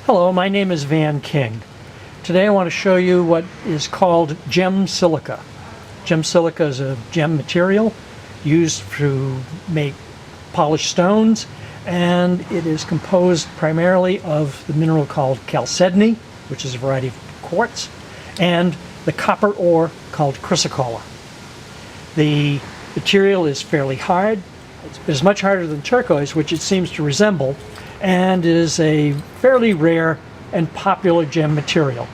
Hello, my name is Van King. Today I want to show you what is called gem silica. Gem silica is a gem material used to make polished stones, and it is composed primarily of the mineral called chalcedony, which is a variety of quartz, and the copper ore called chrysocolla. The material is fairly hard. It's much harder than turquoise, which it seems to resemble, and is a fairly rare and popular gem material.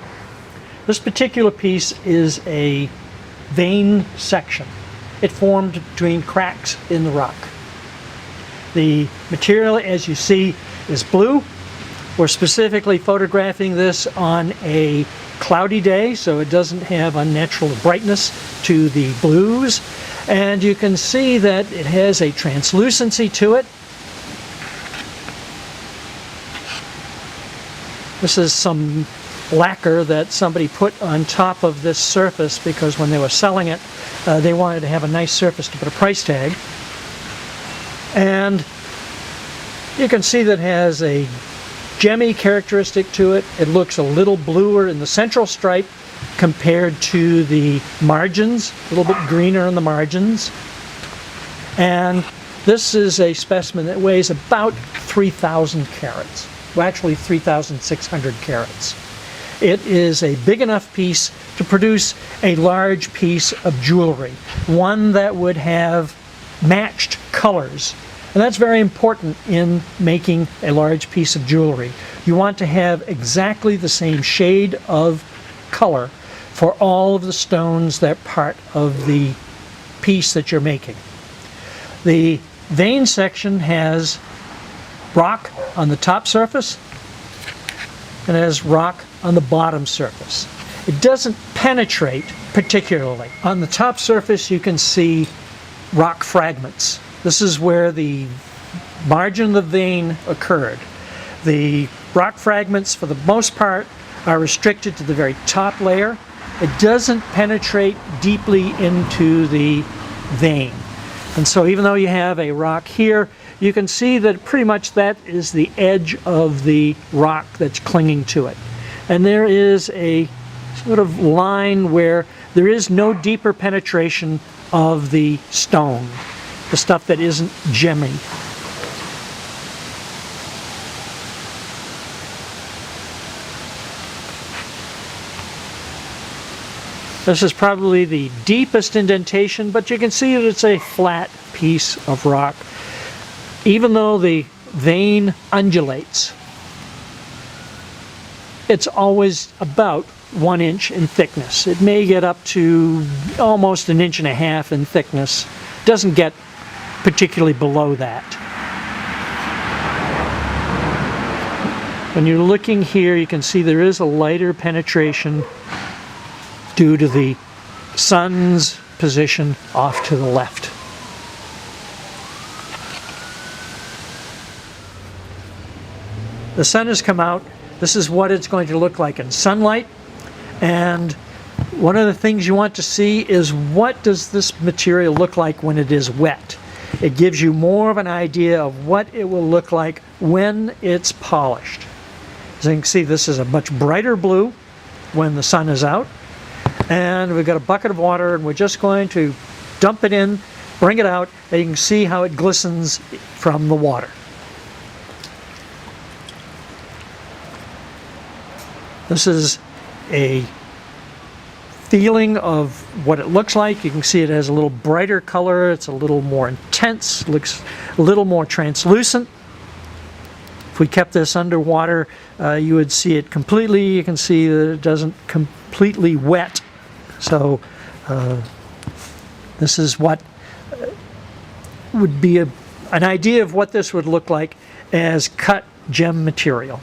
This particular piece is a vein section. It formed between cracks in the rock. The material, as you see, is blue. We're specifically photographing this on a cloudy day, so it doesn't have unnatural brightness to the blues. And you can see that it has a translucency to it. This is some lacquer that somebody put on top of this surface because when they were selling it, they wanted to have a nice surface to put a price tag. And you can see that it has a gemmy characteristic to it. It looks a little bluer in the central stripe compared to the margins, a little bit greener on the margins. And this is a specimen that weighs about 3,000 carats. Well, actually 3,600 carats. It is a big enough piece to produce a large piece of jewelry, one that would have matched colors. And that's very important in making a large piece of jewelry. You want to have exactly the same shade of color for all of the stones that are part of the piece that you're making. The vein section has rock on the top surface and it has rock on the bottom surface. It doesn't penetrate particularly. On the top surface you can see rock fragments. This is where the margin of the vein occurred. The rock fragments for the most part are restricted to the very top layer. It doesn't penetrate deeply into the vein. And so even though you have a rock here, you can see that pretty much that is the edge of the rock that's clinging to it. And there is a sort of line where there is no deeper penetration of the stone, the stuff that isn't gemmy. This is probably the deepest indentation, but you can see that it's a flat piece of rock. Even though the vein undulates, it's always about 1 inch in thickness. It may get up to almost 1.5 inches in thickness. It doesn't get particularly below that. When you're looking here, you can see there is a lighter penetration due to the sun's position off to the left. The sun has come out. This is what it's going to look like in sunlight. And one of the things you want to see is what does this material look like when it is wet. It gives you more of an idea of what it will look like when it's polished. As you can see, this is a much brighter blue when the sun is out. And we've got a bucket of water and we're just going to dump it in, bring it out, and you can see how it glistens from the water. This is a feeling of what it looks like. You can see it has a little brighter color, it's a little more intense, looks a little more translucent. If we kept this underwater, you would see it completely. You can see that it doesn't completely wet. So this is what would be an idea of what this would look like as cut gem material.